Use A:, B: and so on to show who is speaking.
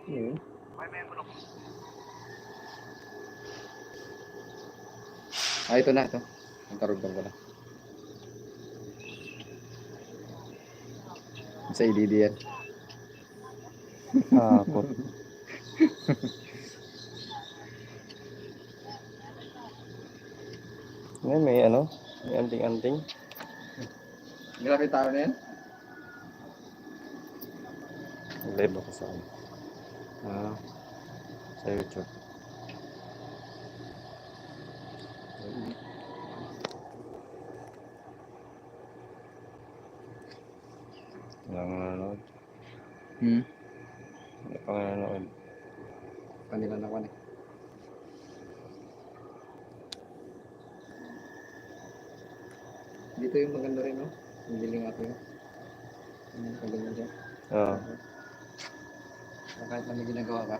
A: Yun. Ito na, ito. Ang karugtong ko na. Sa IDD yan.
B: Ako. Ngayon may ano? May anting-anting.
A: Grabe tao na yan.
B: Live ako sa ano? Sa YouTube. Walang nanonood. Wala pang nanonood.
A: Kanila na kwan eh. Dito yung maganda rin, no? Yung biling ato yun. Yung kaganyan siya.
B: Oo.
A: Kahit na may ginagawa ka,